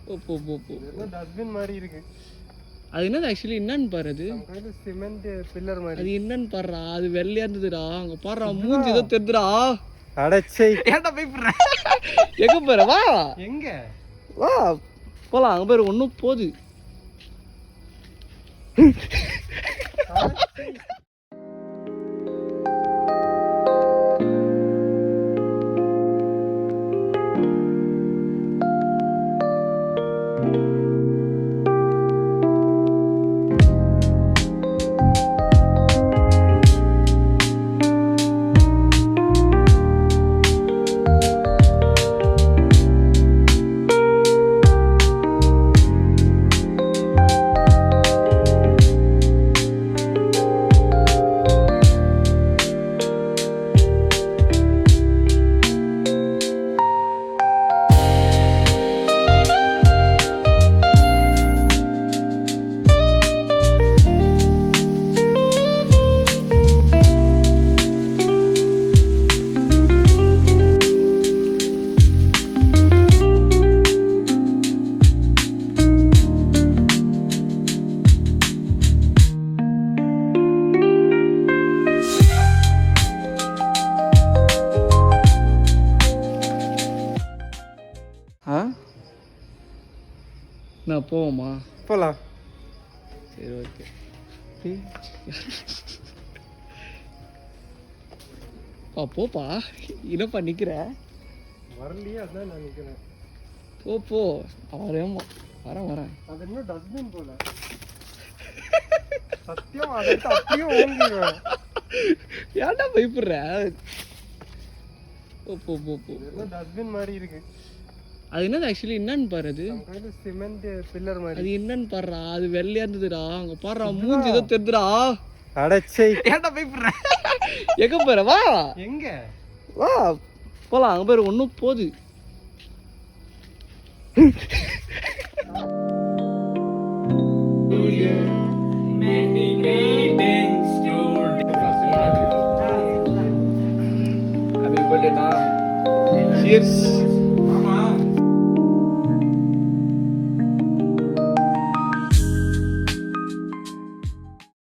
போ போ போ போ. டஸ்ட்பின் மாதிரி இருக்கு. அது என்னது ஆக்சுவலி என்னன்னு பாரு. அது சிமெண்ட் பில்லர் மாதிரி. அது என்னன்னு பாருடா. அது வெள்ளையா இருந்ததுடா. அங்க பாருடா மூஞ்சி ஏதோ தெரியுதுடா. அடச்சை. ஏன்டா பயப்படுற? எங்க போற? வா. எங்க? வா. போலாம். அங்க பாரு ஒண்ணும் போகுது. நான் போவோமா? போலாம். சரி ஓகே. போப்பா. என்னப்பா நிக்கிற? வரலையே, அதான் நான் நிக்கிறேன். போ போ. வரேம்மா. வரேன். அது என்ன டஸ்ட்பின் போல. சத்தியம் அதை அப்படியே ஓங்கிடுவேன். ஏன்டா பயப்படுற? போ போ போ போ. டஸ்ட்பின் மாதிரி இருக்கு. அது என்னது ஆக்சுவலி என்னன்னு பாரு. அது சிமெண்ட் பில்லர் மாதிரி. அது என்னன்னு பாருடா. அது வெள்ளையா இருந்ததுடா. அங்க பாருடா மூஞ்சி ஏதோ தெரியுதுடா. அடச்சை. ஏன்டா பயப்படுற? எங்க போற? வா. எங்க? வா. போலாம். அங்க பாரு ஒண்ணும் போகுது. Happy birthday, Cheers.